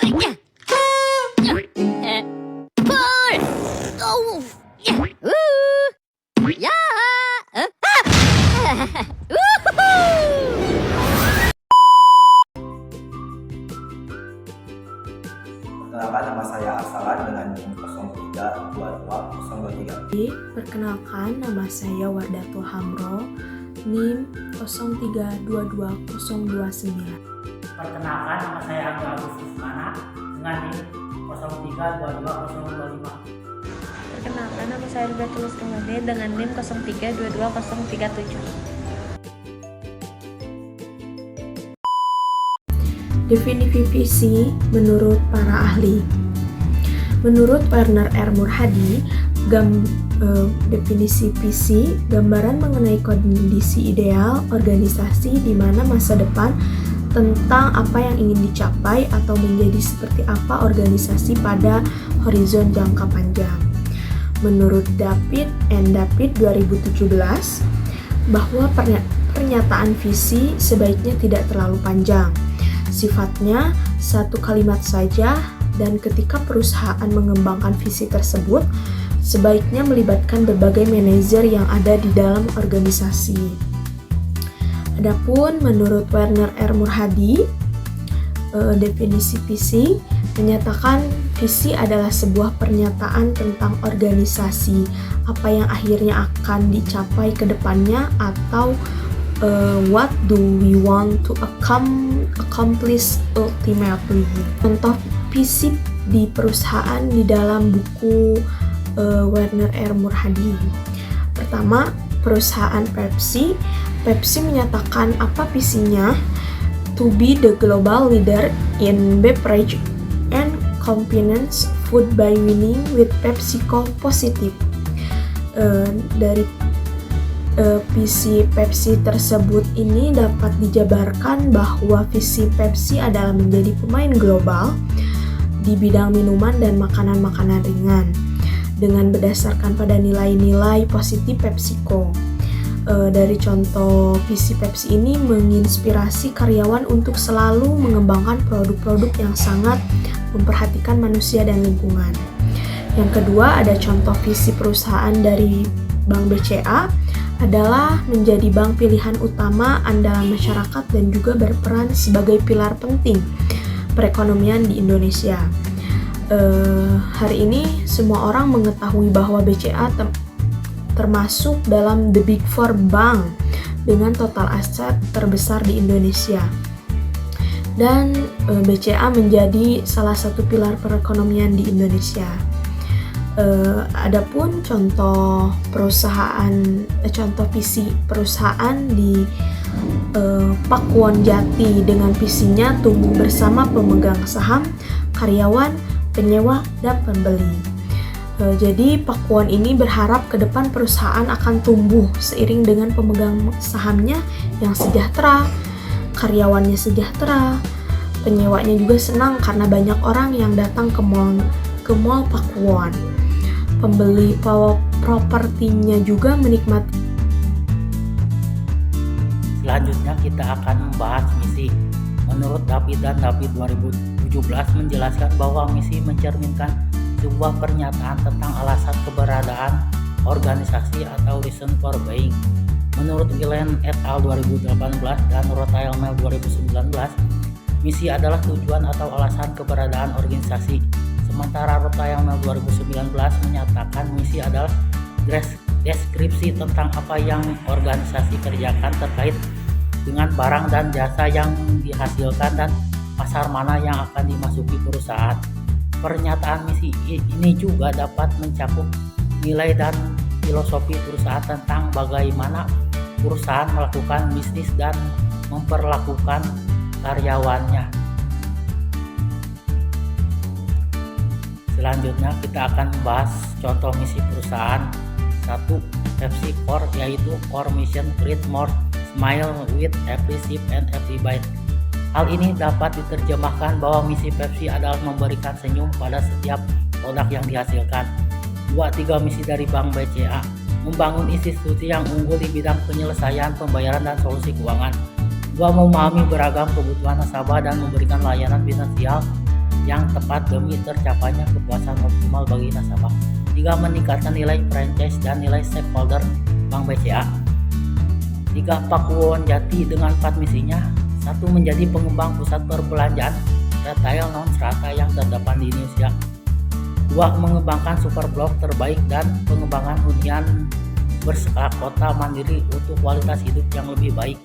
Pull! Oh! Ya! Perkenalkan, nama saya Arsalan dengan NIM 03222023. Perkenalkan, nama saya Wardatul Hamro, NIM 03222029. Perkenalkan, nama saya Angga Agustus Mana dengan NIM 03222025. Perkenalkan, nama saya Rida Tulus Rumade dengan NIM 03222037. Definisi visi menurut para ahli. Menurut Werner R. Murhadi, definisi visi gambaran mengenai kondisi ideal organisasi di mana masa depan tentang apa yang ingin dicapai atau menjadi seperti apa organisasi pada horizon jangka panjang. Menurut David 2017, bahwa pernyataan visi sebaiknya tidak terlalu panjang. Sifatnya satu kalimat saja, dan ketika perusahaan mengembangkan visi tersebut, sebaiknya melibatkan berbagai manajer yang ada di dalam organisasi. Adapun menurut Werner R. Murhadi, definisi visi menyatakan visi adalah sebuah pernyataan tentang organisasi, apa yang akhirnya akan dicapai ke depannya, atau what do we want to accomplish ultimately. Contoh visi di perusahaan di dalam buku Werner R. Murhadi. Pertama, perusahaan Pepsi menyatakan apa visinya: to be the global leader in beverage and convenience food by winning with PepsiCo positive. Dari visi Pepsi tersebut ini dapat dijabarkan bahwa visi Pepsi adalah menjadi pemain global di bidang minuman dan makanan-makanan ringan dengan berdasarkan pada nilai-nilai positif PepsiCo. Dari contoh visi Pepsi ini menginspirasi karyawan untuk selalu mengembangkan produk-produk yang sangat memperhatikan manusia dan lingkungan. Yang kedua, ada contoh visi perusahaan dari Bank BCA adalah menjadi bank pilihan utama andalan masyarakat dan juga berperan sebagai pilar penting perekonomian di Indonesia. Hari ini semua orang mengetahui bahwa BCA termasuk dalam the big four bank dengan total aset terbesar di Indonesia. Dan BCA menjadi salah satu pilar perekonomian di Indonesia. Adapun contoh visi perusahaan di Pakuwon Jati dengan visinya tumbuh bersama pemegang saham, karyawan, penyewa, dan pembeli. Jadi Pakuwon ini berharap ke depan perusahaan akan tumbuh seiring dengan pemegang sahamnya yang sejahtera, karyawannya sejahtera, penyewanya juga senang karena banyak orang yang datang ke mall Pakuwon. Pembeli propertinya juga menikmati. Selanjutnya kita akan membahas misi. Menurut David 2017 menjelaskan bahwa misi mencerminkan sebuah pernyataan tentang alasan keberadaan organisasi atau reason for being. Menurut Gillen et al. 2018 dan Rothschild 2019, misi adalah tujuan atau alasan keberadaan organisasi. Sementara Rothschild 2019 menyatakan misi adalah deskripsi tentang apa yang organisasi kerjakan terkait dengan barang dan jasa yang dihasilkan dan pasar mana yang akan dimasuki perusahaan. Pernyataan misi ini juga dapat mencakup nilai dan filosofi perusahaan tentang bagaimana perusahaan melakukan bisnis dan memperlakukan karyawannya. Selanjutnya kita akan membahas contoh misi perusahaan. 1. Pepsi Core, yaitu core mission create more smile with every sip and every bite. Hal ini dapat diterjemahkan bahwa misi Pepsi adalah memberikan senyum pada setiap produk yang dihasilkan. 2. Misi dari Bank BCA, membangun institusi yang unggul di bidang penyelesaian pembayaran dan solusi keuangan. 2. Memahami beragam kebutuhan nasabah dan memberikan layanan finansial yang tepat demi tercapainya kepuasan optimal bagi nasabah. 3. Meningkatkan nilai franchise dan nilai stakeholder Bank BCA. 3. Pakuwon Jati dengan 4 misinya. 1. Menjadi pengembang pusat perbelanjaan retail non-strata yang terdapat di Indonesia. 2. Mengembangkan super blok terbaik dan pengembangan hunian berskala kota mandiri untuk kualitas hidup yang lebih baik.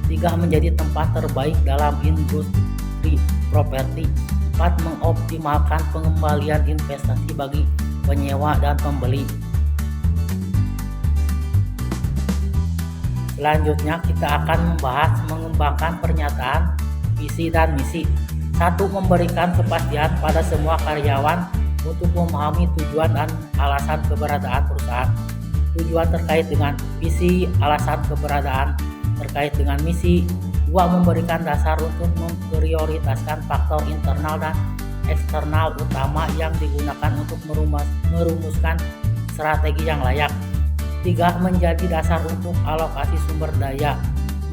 3. Menjadi tempat terbaik dalam industri properti. 4. Mengoptimalkan pengembalian investasi bagi penyewa dan pembeli. Selanjutnya kita akan membahas mengembangkan pernyataan visi dan misi. 1. Memberikan kepastian pada semua karyawan untuk memahami tujuan dan alasan keberadaan perusahaan. Tujuan terkait dengan visi, alasan keberadaan terkait dengan misi. 2. Memberikan dasar untuk memprioritaskan faktor internal dan eksternal utama yang digunakan untuk merumuskan strategi yang layak. 3. Menjadi dasar untuk alokasi sumber daya.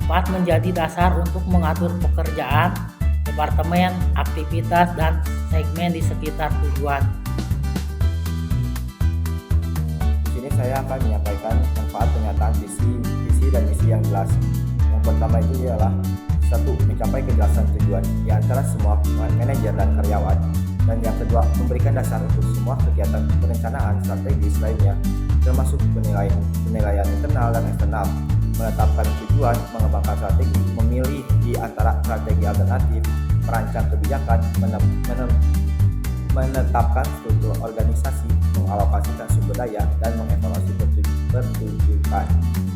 4. Menjadi dasar untuk mengatur pekerjaan, departemen, aktivitas, dan segmen di sekitar tujuan. Di sini saya akan menyampaikan manfaat pernyataan visi dan misi yang jelas. Yang pertama itu ialah 1. Mencapai kejelasan tujuan di antara semua manajer dan karyawan. Dan yang kedua, memberikan dasar untuk semua kegiatan perencanaan strategis lainnya, termasuk penilaian internal dan eksternal, menetapkan tujuan, mengembangkan strategi, memilih di antara strategi alternatif, merancang kebijakan, menetapkan struktur organisasi, mengalokasikan sumber daya, dan mengevaluasi pertunjukan.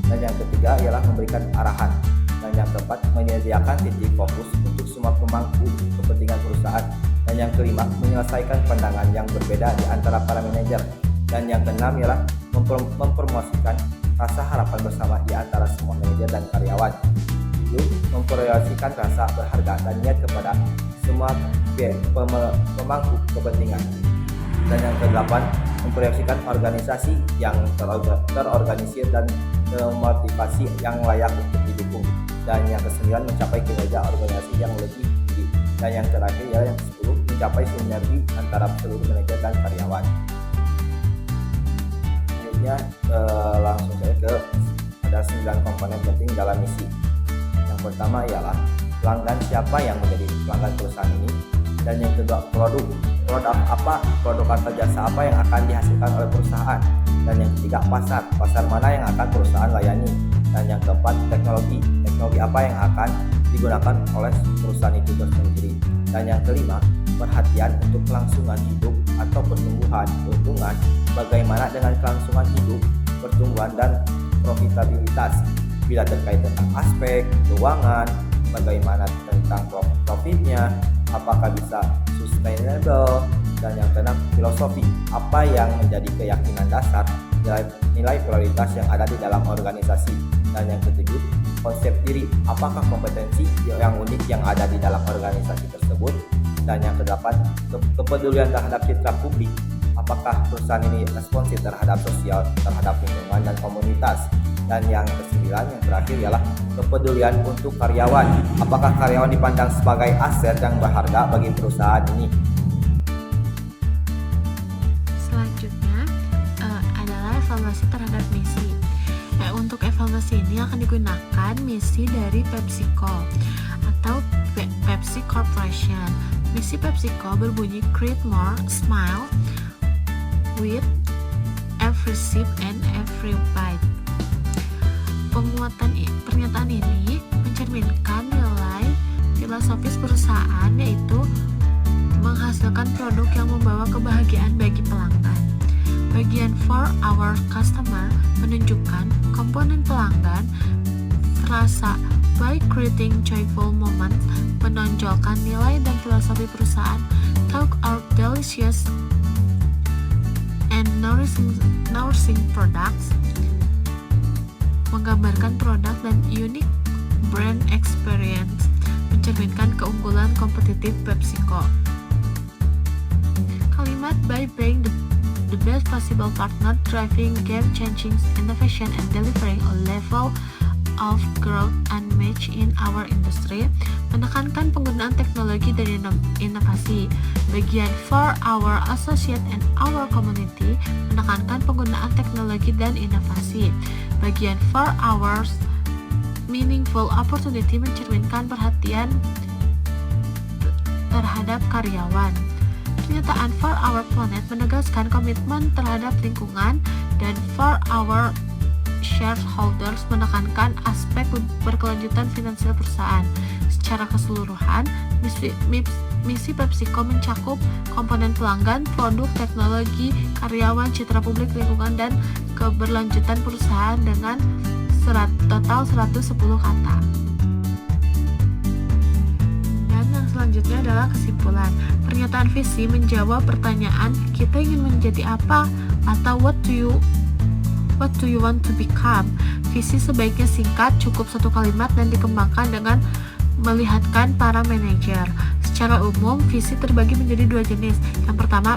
Dan yang ketiga ialah memberikan arahan. Dan yang keempat, menyediakan titik fokus untuk semua pemangku kepentingan perusahaan. Dan yang kelima, menyelesaikan pandangan yang berbeda di antara para manajer. Dan yang keenam ialah mempromosikan rasa harapan bersama di antara semua manajer dan karyawan. Itu memproyeksikan rasa berharga dan niat kepada semua pemangku kepentingan. Dan yang kedelapan, memproyeksikan organisasi yang terorganisir dan termotivasi yang layak untuk didukung. Dan yang kesembilan, mencapai kinerja organisasi yang lebih tinggi. Dan yang terakhir ya yang 10, mencapai sinergi antara seluruh manajer dan karyawan. Selanjutnya langsung saya ke ada 9 komponen penting dalam misi. Yang pertama ialah pelanggan, siapa yang menjadi pelanggan perusahaan ini. Dan yang kedua, produk apa, produk atau jasa apa yang akan dihasilkan oleh perusahaan. Dan yang ketiga, pasar mana yang akan perusahaan layani. Dan yang keempat, teknologi apa yang akan digunakan oleh perusahaan itu sendiri. Dan yang kelima, perhatian untuk kelangsungan hidup atau pertumbuhan, keuntungan, bagaimana dengan kelangsungan hidup, pertumbuhan, dan profitabilitas. Bila terkait tentang aspek keuangan, bagaimana tentang profitnya, apakah bisa sustainable. Dan yang keenam, filosofi, apa yang menjadi keyakinan dasar, nilai prioritas yang ada di dalam organisasi. Dan yang ketujuh, konsep diri, apakah kompetensi yang unik yang ada di dalam organisasi tersebut. Dan yang kedelapan, kepedulian terhadap citra publik, apakah perusahaan ini responsif terhadap sosial, terhadap lingkungan dan komunitas. Dan yang kesembilan, yang terakhir ialah kepedulian untuk karyawan, apakah karyawan dipandang sebagai aset yang berharga bagi perusahaan ini. Selanjutnya adalah evaluasi terhadap misi. Untuk evaluasi ini akan digunakan misi dari PepsiCo atau Pepsi Corporation. Misi PepsiCo berbunyi Create More Smile with Every Sip and Every Bite. Pernyataan ini mencerminkan nilai filosofis perusahaan, yaitu menghasilkan produk yang membawa kebahagiaan bagi pelanggan. Bagian For Our Customer menunjukkan komponen pelanggan rasa by creating joyful moments, menonjolkan nilai dan filosofi perusahaan. Talk Our Delicious and Nourishing Products menggambarkan produk dan unique brand experience, mencerminkan keunggulan kompetitif PepsiCo. Kalimat by being the best possible partner, driving game-changing innovation and delivering a level of growth and match in our industry, menekankan penggunaan teknologi dan inovasi. Bagian for our associate and our community, menekankan penggunaan teknologi dan inovasi. Bagian for our meaningful opportunity, mencerminkan perhatian terhadap karyawan. Pernyataan for our planet menegaskan komitmen terhadap lingkungan, dan for our shareholders menekankan aspek berkelanjutan finansial perusahaan. Secara keseluruhan, misi PepsiCo mencakup komponen pelanggan, produk, teknologi, karyawan, citra publik, lingkungan, dan keberlanjutan perusahaan dengan total 110 kata. Selanjutnya adalah kesimpulan. Pernyataan visi menjawab pertanyaan kita ingin menjadi apa atau what do you want to become. Visi sebaiknya singkat, cukup satu kalimat, dan dikembangkan dengan melihatkan para manajer. Secara umum, visi terbagi menjadi dua jenis. Yang pertama,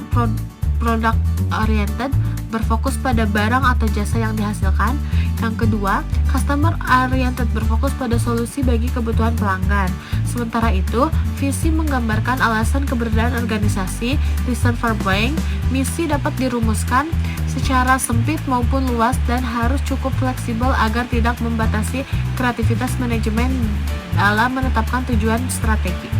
product oriented, berfokus pada barang atau jasa yang dihasilkan. Yang kedua, customer oriented, berfokus pada solusi bagi kebutuhan pelanggan. Sementara itu, visi menggambarkan alasan keberadaan organisasi, reason for being. Misi dapat dirumuskan secara sempit maupun luas dan harus cukup fleksibel agar tidak membatasi kreativitas manajemen dalam menetapkan tujuan strategi.